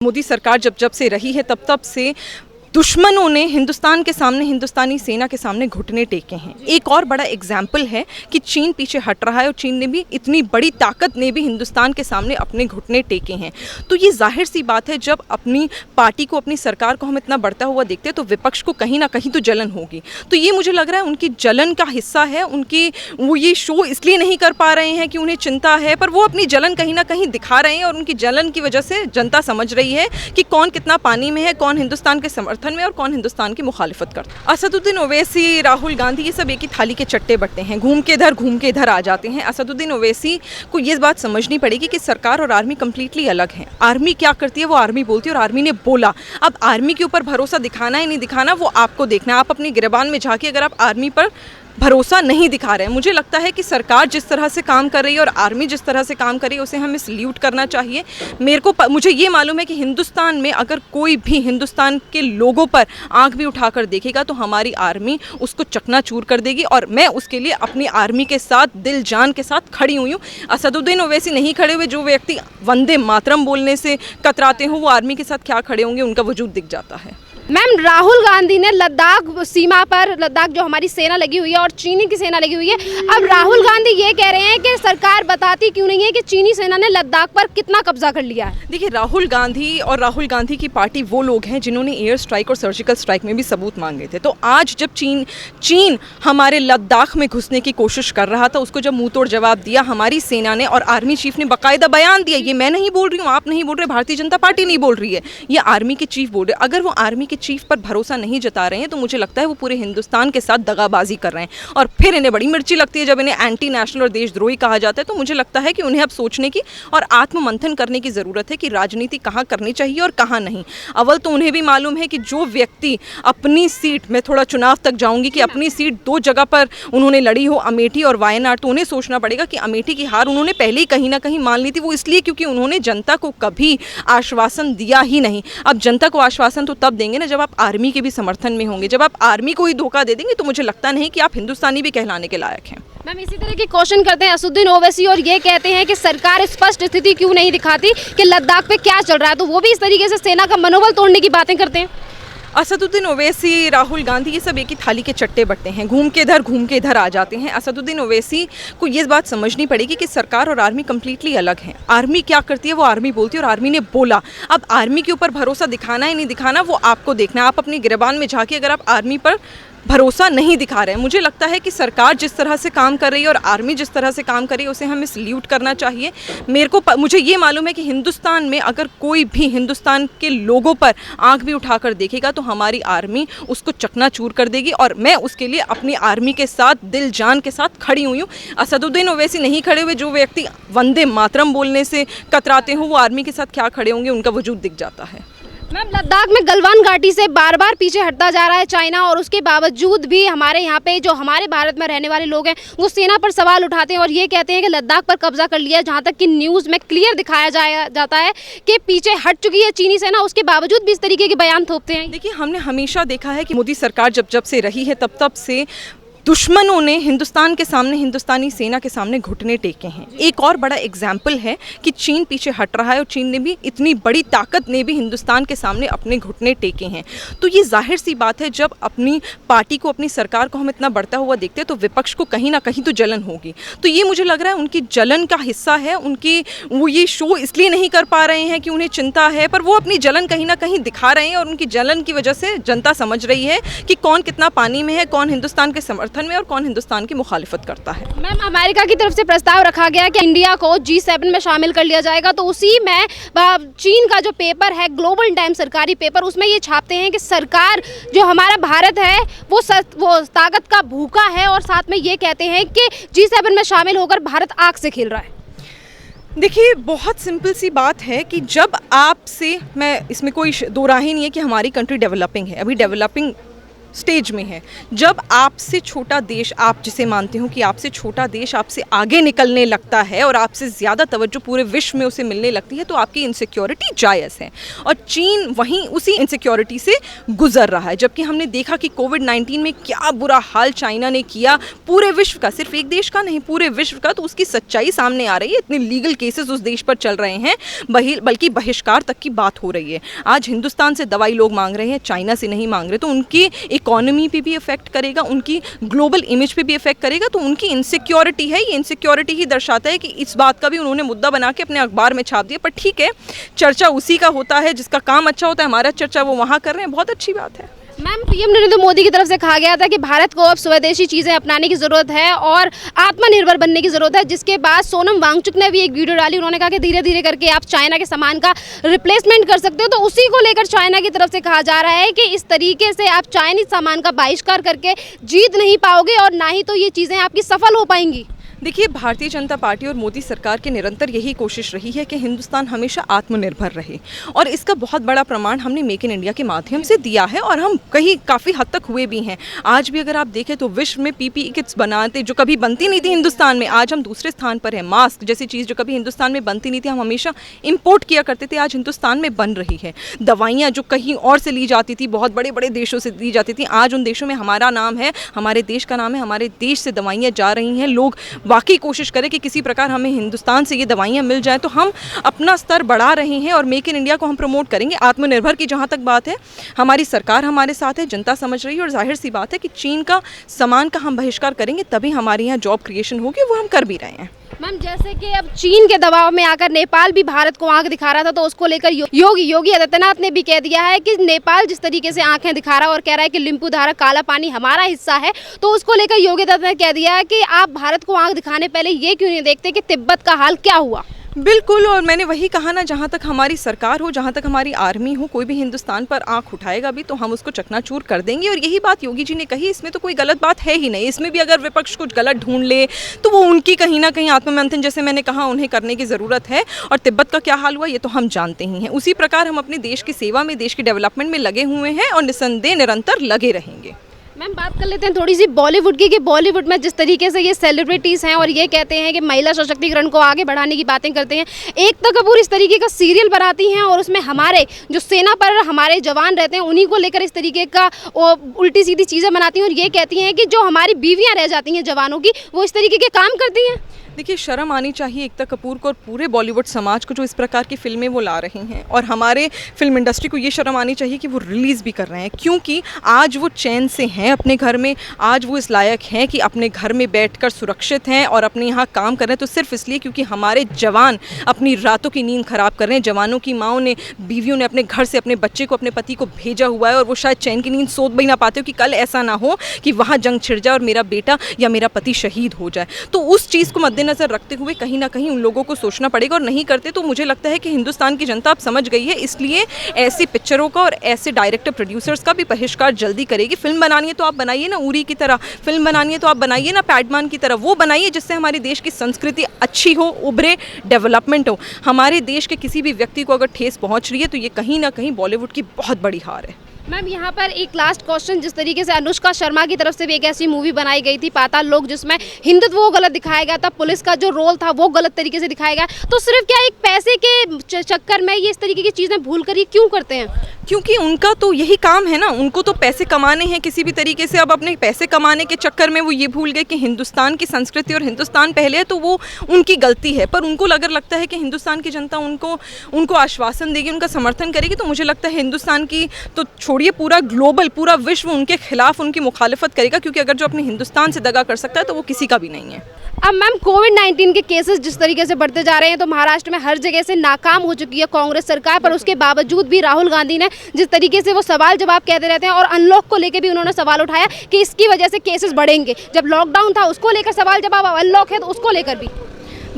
मोदी सरकार जब जब से रही है तब तब से दुश्मनों ने हिंदुस्तान के सामने, हिंदुस्तानी सेना के सामने घुटने टेके हैं। एक और बड़ा एग्जाम्पल है कि चीन पीछे हट रहा है और चीन ने भी, इतनी बड़ी ताकत ने भी हिंदुस्तान के सामने अपने घुटने टेके हैं। तो ये जाहिर सी बात है, जब अपनी पार्टी को, अपनी सरकार को हम इतना बढ़ता हुआ देखते हैं तो विपक्ष को कहीं ना कहीं तो जलन होगी। तो ये मुझे लग रहा है उनकी जलन का हिस्सा है। वो ये शो इसलिए नहीं कर पा रहे हैं कि उन्हें चिंता है, पर वो अपनी जलन कहीं ना कहीं दिखा रहे हैं और उनकी जलन की वजह से जनता समझ रही है कि कौन कितना पानी में है, कौन हिंदुस्तान के समर्थन में और कौन हिंदुस्तान की मुखालिफत करता है। असदुद्दीन ओवैसी, राहुल गांधी, ये सब एक ही थाली के चट्टे बट्टे हैं, घूम के इधर आ जाते हैं। असदुद्दीन ओवैसी को ये बात समझनी पड़ेगी कि सरकार और आर्मी कम्प्लीटली अलग है। आर्मी क्या करती है, वो आर्मी बोलती है और आर्मी ने बोला। अब आर्मी के ऊपर भरोसा दिखाना है नहीं दिखाना, वो आपको देखना है। आप अपनी गिरबान में झांकिए, अगर आप आर्मी पर भरोसा नहीं दिखा रहे हैं। मुझे लगता है कि सरकार जिस तरह से काम कर रही है और आर्मी जिस तरह से काम कर रही है, उसे हमें सल्यूट करना चाहिए। मुझे ये मालूम है कि हिंदुस्तान में अगर कोई भी हिंदुस्तान के लोगों पर आंख भी उठाकर देखेगा तो हमारी आर्मी उसको चकनाचूर कर देगी, और मैं उसके लिए अपनी आर्मी के साथ, दिल जान के साथ खड़ी हुई हूँ। असदुद्दीन ओवैसी नहीं खड़े हुए। जो व्यक्ति वंदे मातरम बोलने से कतराते हो, वो आर्मी के साथ क्या खड़े होंगे, उनका वजूद दिख जाता है। मैम, राहुल गांधी ने लद्दाख सीमा पर, लद्दाख जो हमारी सेना लगी हुई है और चीनी की सेना लगी हुई है, अब राहुल गांधी ये कह रहे हैं कि सरकार बताती क्यों नहीं है कि चीनी सेना ने लद्दाख पर कितना कब्जा कर लिया है। देखिए, राहुल गांधी और राहुल गांधी की पार्टी वो लोग हैं जिन्होंने एयर स्ट्राइक और सर्जिकल स्ट्राइक में भी सबूत मांगे थे। तो आज जब चीन हमारे लद्दाख में घुसने की कोशिश कर रहा था, उसको जब मुंह तोड़ जवाब दिया हमारी सेना ने, और आर्मी चीफ ने बाकायदा बयान दिया। ये मैं नहीं बोल रही हूँ, आप नहीं बोल रहे, भारतीय जनता पार्टी नहीं बोल रही है, ये आर्मी के चीफ बोल रहे। अगर वो आर्मी के चीफ पर भरोसा नहीं जता रहे हैं तो मुझे लगता है वो पूरे हिंदुस्तान के साथ दगाबाजी कर रहे हैं। और फिर इन्हें बड़ी मिर्ची लगती है जब इन्हें एंटी नेशनल और देशद्रोही कहा जाता है। तो मुझे लगता है कि उन्हें अब सोचने की और आत्ममंथन करने की ज़रूरत है कि राजनीति कहाँ करनी चाहिए और कहाँ नहीं। अव्वल तो उन्हें भी मालूम है कि जो व्यक्ति अपनी सीट, मैं थोड़ा चुनाव तक जाऊंगी, कि अपनी सीट 2 जगह पर उन्होंने लड़ी हो, अमेठी और वायनाड, तो उन्हें सोचना पड़ेगा कि अमेठी की हार उन्होंने पहले ही कहीं ना कहीं मान ली थी। वो इसलिए क्योंकि उन्होंने जनता को कभी आश्वासन दिया ही नहीं। अब जनता को आश्वासन तो तब देंगे ना जब आप आर्मी के भी समर्थन में होंगे। जब आप आर्मी को ही धोखा दे देंगे तो मुझे लगता नहीं कि आप हिंदुस्तानी भी कहलाने के लायक हैं। मैम, इसी तरह के क्वेश्चन करते हैं असदुद्दीन ओवैसी और ये कहते हैं कि सरकार स्पष्ट स्थिति क्यों नहीं दिखाती कि लद्दाख पे क्या चल रहा है, तो वो भी इस तरीके से सेना का मनोबल तोड़ने की बातें करते हैं। असदुद्दीन ओवैसी, राहुल गांधी, ये सब एक ही थाली के चट्टे बट्टे हैं, घूम के इधर आ जाते हैं। असदुद्दीन ओवैसी को ये बात समझनी पड़ेगी कि सरकार और आर्मी कम्प्लीटली अलग है। आर्मी क्या करती है, वो आर्मी बोलती है और आर्मी ने बोला। अब आर्मी के ऊपर भरोसा दिखाना है नहीं दिखाना, वो आपको देखना है। आप अपनी गिरबान में झांकिए, अगर आप आर्मी पर भरोसा नहीं दिखा रहे हैं। मुझे लगता है कि सरकार जिस तरह से काम कर रही है और आर्मी जिस तरह से काम कर रही है, उसे हमें सल्यूट करना चाहिए। मुझे ये मालूम है कि हिंदुस्तान में अगर कोई भी हिंदुस्तान के लोगों पर आंख भी उठाकर देखेगा तो हमारी आर्मी उसको चकनाचूर कर देगी, और मैं उसके लिए अपनी आर्मी के साथ, दिल जान के साथ खड़ी हुई हूँ। असदुद्दीन ओवैसी नहीं खड़े हुए। जो व्यक्ति वंदे मातरम बोलने से कतराते हो, वो आर्मी के साथ क्या खड़े होंगे, उनका वजूद दिख जाता है। मैम, लद्दाख में गलवान घाटी से बार बार पीछे हटता जा रहा है चाइना, और उसके बावजूद भी हमारे यहाँ पे जो हमारे भारत में रहने वाले लोग हैं वो सेना पर सवाल उठाते हैं और ये कहते हैं कि लद्दाख पर कब्जा कर लिया है। जहाँ तक कि न्यूज़ में क्लियर दिखाया जाता है कि पीछे हट चुकी है चीनी सेना, उसके बावजूद भी इस तरीके के बयान थोपते हैं। देखिए, हमने हमेशा देखा है कि मोदी सरकार जब जब से रही है तब से दुश्मनों ने हिंदुस्तान के सामने, हिंदुस्तानी सेना के सामने घुटने टेके हैं। एक और बड़ा एग्जाम्पल है कि चीन पीछे हट रहा है और चीन ने भी, इतनी बड़ी ताकत ने भी हिंदुस्तान के सामने अपने घुटने टेके हैं। तो ये जाहिर सी बात है, जब अपनी पार्टी को, अपनी सरकार को हम इतना बढ़ता हुआ देखते हैं तो विपक्ष को कहीं ना कहीं तो जलन होगी। तो ये मुझे लग रहा है उनकी जलन का हिस्सा है। वो ये शो इसलिए नहीं कर पा रहे हैं कि उन्हें चिंता है, पर वो अपनी जलन कहीं ना कहीं दिखा रहे हैं, और उनकी जलन की वजह से जनता समझ रही है कि कौन कितना पानी में है, कौन हिंदुस्तान के समर्थन में और कौन हिंदुस्तान की मुखालिफत करता है। मैम, अमेरिका की तरफ से प्रस्ताव रखा गया कि इंडिया को G7 में शामिल कर लिया जाएगा, तो उसी में चीन का जो पेपर है, ग्लोबल टाइम सरकारी पेपर, उसमें ये छापते हैं कि सरकार, जो हमारा भारत है वो ताकत का भूखा है, और साथ में ये कहते हैं कि G7 में शामिल होकर भारत आग से खेल रहा है। देखिए, बहुत सिंपल सी बात है कि जब आपसे, मैं इसमें कोई दो राह ही नहीं है कि हमारी कंट्री डेवलपिंग है, अभी डेवलपिंग स्टेज में है। जब आपसे छोटा देश, आप जिसे मानते हो कि आपसे छोटा देश आपसे आगे निकलने लगता है और आपसे ज़्यादा तवज्जो पूरे विश्व में उसे मिलने लगती है, तो आपकी इनसिक्योरिटी जायज़ है। और चीन वहीं उसी इनसिक्योरिटी से गुजर रहा है। जबकि हमने देखा कि कोविड-19 में क्या बुरा हाल चाइना ने किया पूरे विश्व का, सिर्फ एक देश का नहीं, पूरे विश्व का, तो उसकी सच्चाई सामने आ रही है। इतने लीगल केसेस उस देश पर चल रहे हैं, बल्कि बहिष्कार तक की बात हो रही है। आज हिंदुस्तान से दवाई लोग मांग रहे हैं, चाइना से नहीं मांग रहे, तो उनकी इकोनॉमी पे भी इफेक्ट करेगा, उनकी ग्लोबल इमेज पे भी इफेक्ट करेगा। तो उनकी इनसिक्योरिटी है, ये इनसिक्योरिटी ही दर्शाता है कि इस बात का भी उन्होंने मुद्दा बना के अपने अखबार में छाप दिया। पर ठीक है, चर्चा उसी का होता है जिसका काम अच्छा होता है। हमारा चर्चा वो वहाँ कर रहे हैं, बहुत अच्छी बात है। मैम, पीएम नरेंद्र मोदी की तरफ से कहा गया था कि भारत को अब स्वदेशी चीज़ें अपनाने की ज़रूरत है और आत्मनिर्भर बनने की ज़रूरत है, जिसके बाद सोनम वांगचुक ने भी एक वीडियो डाली। उन्होंने कहा कि धीरे धीरे करके आप चाइना के सामान का रिप्लेसमेंट कर सकते हो। तो उसी को लेकर चाइना की तरफ से कहा जा रहा है कि इस तरीके से आप चाइनीज सामान का बहिष्कार करके जीत नहीं पाओगे और ना ही तो ये चीज़ें आपकी सफल हो पाएंगी। देखिए, भारतीय जनता पार्टी और मोदी सरकार की निरंतर यही कोशिश रही है कि हिंदुस्तान हमेशा आत्मनिर्भर रहे, और इसका बहुत बड़ा प्रमाण हमने मेक इन इंडिया के माध्यम से दिया है, और हम काफ़ी हद तक हुए भी हैं। आज भी अगर आप देखें तो विश्व में पीपीई किट्स बनाते जो कभी बनती नहीं थी हिंदुस्तान में, आज हम दूसरे स्थान पर हैं। मास्क जैसी चीज़ जो कभी हिंदुस्तान में बनती नहीं थी, हम हमेशा इम्पोर्ट किया करते थे, आज हिंदुस्तान में बन रही है। दवाइयाँ जो कहीं और से ली जाती थी, बहुत बड़े बड़े देशों से ली जाती थी, आज उन देशों में हमारा नाम है, हमारे देश का नाम है, हमारे देश से दवाइयाँ जा रही हैं। लोग वाकई कोशिश करें कि किसी प्रकार हमें हिंदुस्तान से ये दवाइयाँ मिल जाए, तो हम अपना स्तर बढ़ा रहे हैं और मेक इन इंडिया को हम प्रमोट करेंगे। आत्मनिर्भर की जहाँ तक बात है, हमारी सरकार हमारे साथ है, जनता समझ रही है, और जाहिर सी बात है कि चीन का सामान का हम बहिष्कार करेंगे तभी हमारे यहाँ जॉब क्रिएशन होगी, वो हम कर भी रहे हैं। मैम, जैसे कि अब चीन के दबाव में आकर नेपाल भी भारत को आंख दिखा रहा था, तो उसको लेकर योगी आदित्यनाथ ने भी कह दिया है कि नेपाल जिस तरीके से आंखें दिखा रहा है और कह रहा है कि लिम्पू धारा काला पानी हमारा हिस्सा है, तो उसको लेकर योगी आदित्यनाथ ने कह दिया है कि आप भारत को आंख दिखाने पहले ये क्यों नहीं देखते कि तिब्बत का हाल क्या हुआ। बिल्कुल, और मैंने वही कहा ना, जहाँ तक हमारी सरकार हो, जहाँ तक हमारी आर्मी हो, कोई भी हिंदुस्तान पर आंख उठाएगा भी तो हम उसको चकनाचूर कर देंगे। और यही बात योगी जी ने कही, इसमें तो कोई गलत बात है ही नहीं। इसमें भी अगर विपक्ष कुछ गलत ढूंढ ले तो वो उनकी कहीं ना कहीं आत्ममंथन, जैसे मैंने कहा, उन्हें करने की ज़रूरत है। और तिब्बत का क्या हाल हुआ ये तो हम जानते ही हैं। उसी प्रकार हम अपने देश की सेवा में, देश के डेवलपमेंट में लगे हुए हैं और निस्संदेह निरंतर लगे रहेंगे। मैम, बात कर लेते हैं थोड़ी सी बॉलीवुड की, कि बॉलीवुड में जिस तरीके से ये सेलिब्रिटीज़ हैं और ये कहते हैं कि महिला सशक्तिकरण को आगे बढ़ाने की बातें करते हैं। एकता कपूर इस तरीके का सीरियल बनाती हैं और उसमें हमारे जो सेना पर हमारे जवान रहते हैं उन्हीं को लेकर इस तरीके का उल्टी सीधी चीज़ें बनाती हैं और ये कहती हैं कि जो हमारी बीवियाँ रह जाती हैं जवानों की, वो इस तरीके के काम करती हैं। देखिए, शर्म आनी चाहिए एकता कपूर को और पूरे बॉलीवुड समाज को जो इस प्रकार की फिल्में वो ला रही हैं, और हमारे फिल्म इंडस्ट्री को ये शर्म आनी चाहिए कि वो रिलीज़ भी कर रहे हैं, क्योंकि आज वो चैन से हैं अपने घर में, आज वो इस लायक हैं कि अपने घर में बैठकर सुरक्षित हैं और अपने यहाँ काम कर रहे हैं, तो सिर्फ इसलिए क्योंकि हमारे जवान अपनी रातों की नींद खराब कर रहे हैं। जवानों की माँओं ने, बीवियों ने अपने घर से अपने बच्चे को, अपने पति को भेजा हुआ है, और वो शायद चैन की नींद सोच भी ना पाते हो कि कल ऐसा ना हो कि वहाँ जंग छिड़ जाए और मेरा बेटा या मेरा पति शहीद हो जाए। तो उस चीज़ को मद्देनज़र रखते हुए कहीं ना कहीं उन लोगों को सोचना पड़ेगा, और नहीं करते तो मुझे लगता है कि हिंदुस्तान की जनता अब समझ गई है। इसलिए ऐसी पिक्चरों का और ऐसे डायरेक्टर प्रोड्यूसर्स का भी बहिष्कार जल्दी करेगी। फिल्म बनानी है तो आप बनाइए ना उरी की तरह, फिल्म बनानी है तो आप बनाइए ना पैडमैन की तरह, वो बनाइए जिससे हमारे देश की संस्कृति अच्छी हो, उभरे, डेवलपमेंट हो। हमारे देश के किसी भी व्यक्ति को अगर ठेस पहुँच रही है तो ये कहीं ना कहीं बॉलीवुड की बहुत बड़ी हार है। मैम, यहाँ पर एक लास्ट क्वेश्चन, जिस तरीके से अनुष्का शर्मा की तरफ से भी एक ऐसी मूवी बनाई गई थी पाताल लोक, जिसमें हिंदुत्व वो गलत दिखाया गया था, पुलिस का जो रोल था वो गलत तरीके से दिखाया गया, तो सिर्फ क्या एक पैसे के चक्कर में ये इस तरीके की चीज़ें भूल कर ये क्यों करते हैं? क्योंकि उनका तो यही काम है ना, उनको तो पैसे कमाने हैं किसी भी तरीके से। अब अपने पैसे कमाने के चक्कर में वो ये भूल गए कि हिंदुस्तान की संस्कृति और हिंदुस्तान पहले है, तो वो उनकी गलती है। पर उनको अगर लगता है कि हिंदुस्तान की जनता उनको आश्वासन देगी, उनका समर्थन करेगी, तो मुझे लगता है हिंदुस्तान की तो छोड़िए, पूरा ग्लोबल, पूरा विश्व उनके खिलाफ उनकी मुखालिफत करेगा, क्योंकि अगर जो अपने हिंदुस्तान से दगा कर सकता है तो वो किसी का भी नहीं है। अब मैम, कोविड-19 के केसेस जिस तरीके से बढ़ते जा रहे हैं, तो महाराष्ट्र में हर जगह से नाकाम हो चुकी है कांग्रेस सरकार, पर उसके बावजूद भी राहुल गांधी ने जिस तरीके से वो सवाल जवाब कहते रहते हैं, और अनलॉक को लेकर भी उन्होंने सवाल उठाया कि इसकी वजह से केसेस बढ़ेंगे। जब लॉकडाउन था उसको लेकर सवाल जवाब, अनलॉक है तो उसको लेकर भी।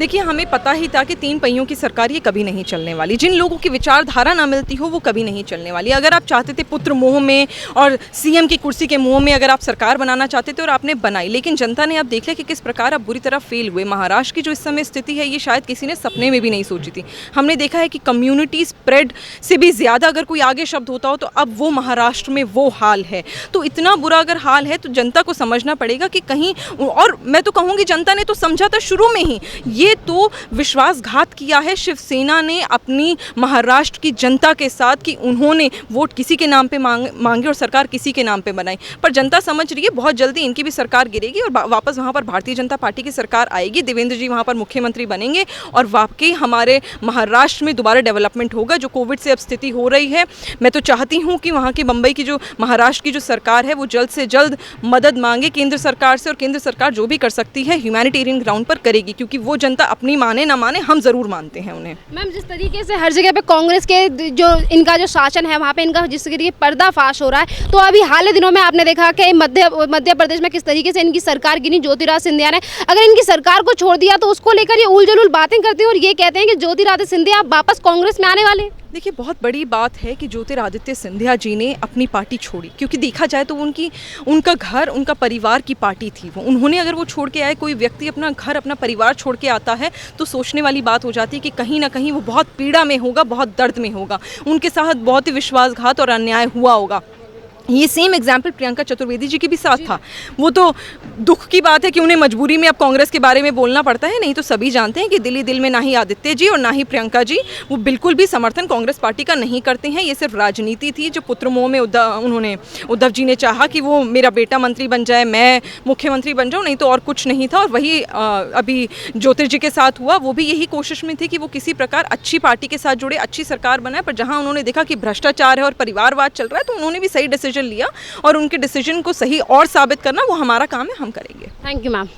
देखिए, हमें पता ही था कि 3 पहियों की सरकार ये कभी नहीं चलने वाली। जिन लोगों की विचारधारा ना मिलती हो वो कभी नहीं चलने वाली। अगर आप चाहते थे पुत्र मोह में और सीएम की कुर्सी के मोह में अगर आप सरकार बनाना चाहते थे और आपने बनाई, लेकिन जनता ने अब देख लिया कि किस प्रकार आप बुरी तरह फेल हुए। महाराष्ट्र की जो इस समय स्थिति है ये शायद किसी ने सपने में भी नहीं सोची थी। हमने देखा है कि कम्युनिटी स्प्रेड से भी ज़्यादा अगर कोई आगे शब्द होता हो तो अब वो महाराष्ट्र में वो हाल है। तो इतना बुरा अगर हाल है तो जनता को समझना पड़ेगा कि कहीं, और मैं तो कहूँगी जनता ने तो समझा था शुरू में ही, ये तो विश्वासघात किया है शिवसेना ने अपनी महाराष्ट्र की जनता के साथ कि उन्होंने वोट किसी के नाम पे मांगे और सरकार किसी के नाम पे बनाई। पर जनता समझ रही है बहुत जल्दी इनकी भी सरकार गिरेगी और वापस वहाँ पर भारतीय जनता पार्टी की सरकार आएगी, देवेंद्र जी वहाँ पर मुख्यमंत्री बनेंगे और वाकई हमारे महाराष्ट्र में दोबारा डेवलपमेंट होगा। जो कोविड से अब स्थिति हो रही है, मैं तो चाहती हूँ कि वहाँ की बम्बई की जो महाराष्ट्र की जो सरकार है वो जल्द से जल्द मदद मांगे केंद्र सरकार से, और केंद्र सरकार जो भी कर सकती है ह्यूमैनिटेरियन ग्राउंड पर करेगी, क्योंकि वो जनता अपनी माने ना माने हम ज़रूर मानते हैं उन्हें। मैम, जिस तरीके से हर जगह पे कांग्रेस के जो इनका जो शासन है वहाँ पे इनका जिस तरीके पर्दाफाश हो रहा है, तो अभी हाल ही दिनों में आपने देखा कि मध्य प्रदेश में किस तरीके से इनकी सरकार गिनी ज्योतिरादित्य सिंधिया ने। अगर इनकी सरकार को छोड़ दिया तो उसको लेकर ये उल बातें करते हैं और ये कहते हैं कि ज्योतिरादित्य सिंधिया आप वापस कांग्रेस में आने वाले। देखिए, बहुत बड़ी बात है कि ज्योतिरादित्य सिंधिया जी ने अपनी पार्टी छोड़ी, क्योंकि देखा जाए तो उनका घर, उनका परिवार की पार्टी थी वो। उन्होंने अगर वो छोड़ के आए, कोई व्यक्ति अपना घर, अपना परिवार छोड़ के आता है तो सोचने वाली बात हो जाती है कि कहीं ना कहीं वो बहुत पीड़ा में होगा, बहुत दर्द में होगा, उनके साथ बहुत ही विश्वासघात और अन्याय हुआ होगा। ये सेम एग्जाम्पल प्रियंका चतुर्वेदी जी के भी साथ था। वो तो दुख की बात है कि उन्हें मजबूरी में अब कांग्रेस के बारे में बोलना पड़ता है, नहीं तो सभी जानते हैं कि दिल ही दिल में ना ही आदित्य जी और ना ही प्रियंका जी वो बिल्कुल भी समर्थन कांग्रेस पार्टी का नहीं करते हैं। ये सिर्फ राजनीति थी जो पुत्र मोह में उद्धव जी ने चाहा कि वो मेरा बेटा मंत्री बन जाए, मैं मुख्यमंत्री बन जाऊँ, नहीं तो और कुछ नहीं था। और वही अभी ज्योतिर जी के साथ हुआ, वो भी यही कोशिश में थे कि वो किसी प्रकार अच्छी पार्टी के साथ जुड़े, अच्छी सरकार बनाए। पर जहाँ उन्होंने देखा कि भ्रष्टाचार है और परिवारवाद चल रहा है तो उन्होंने भी सही डिसीजन लिया, और उनके डिसीजन को सही और साबित करना वो हमारा काम है, हम करेंगे। Thank you ma'am.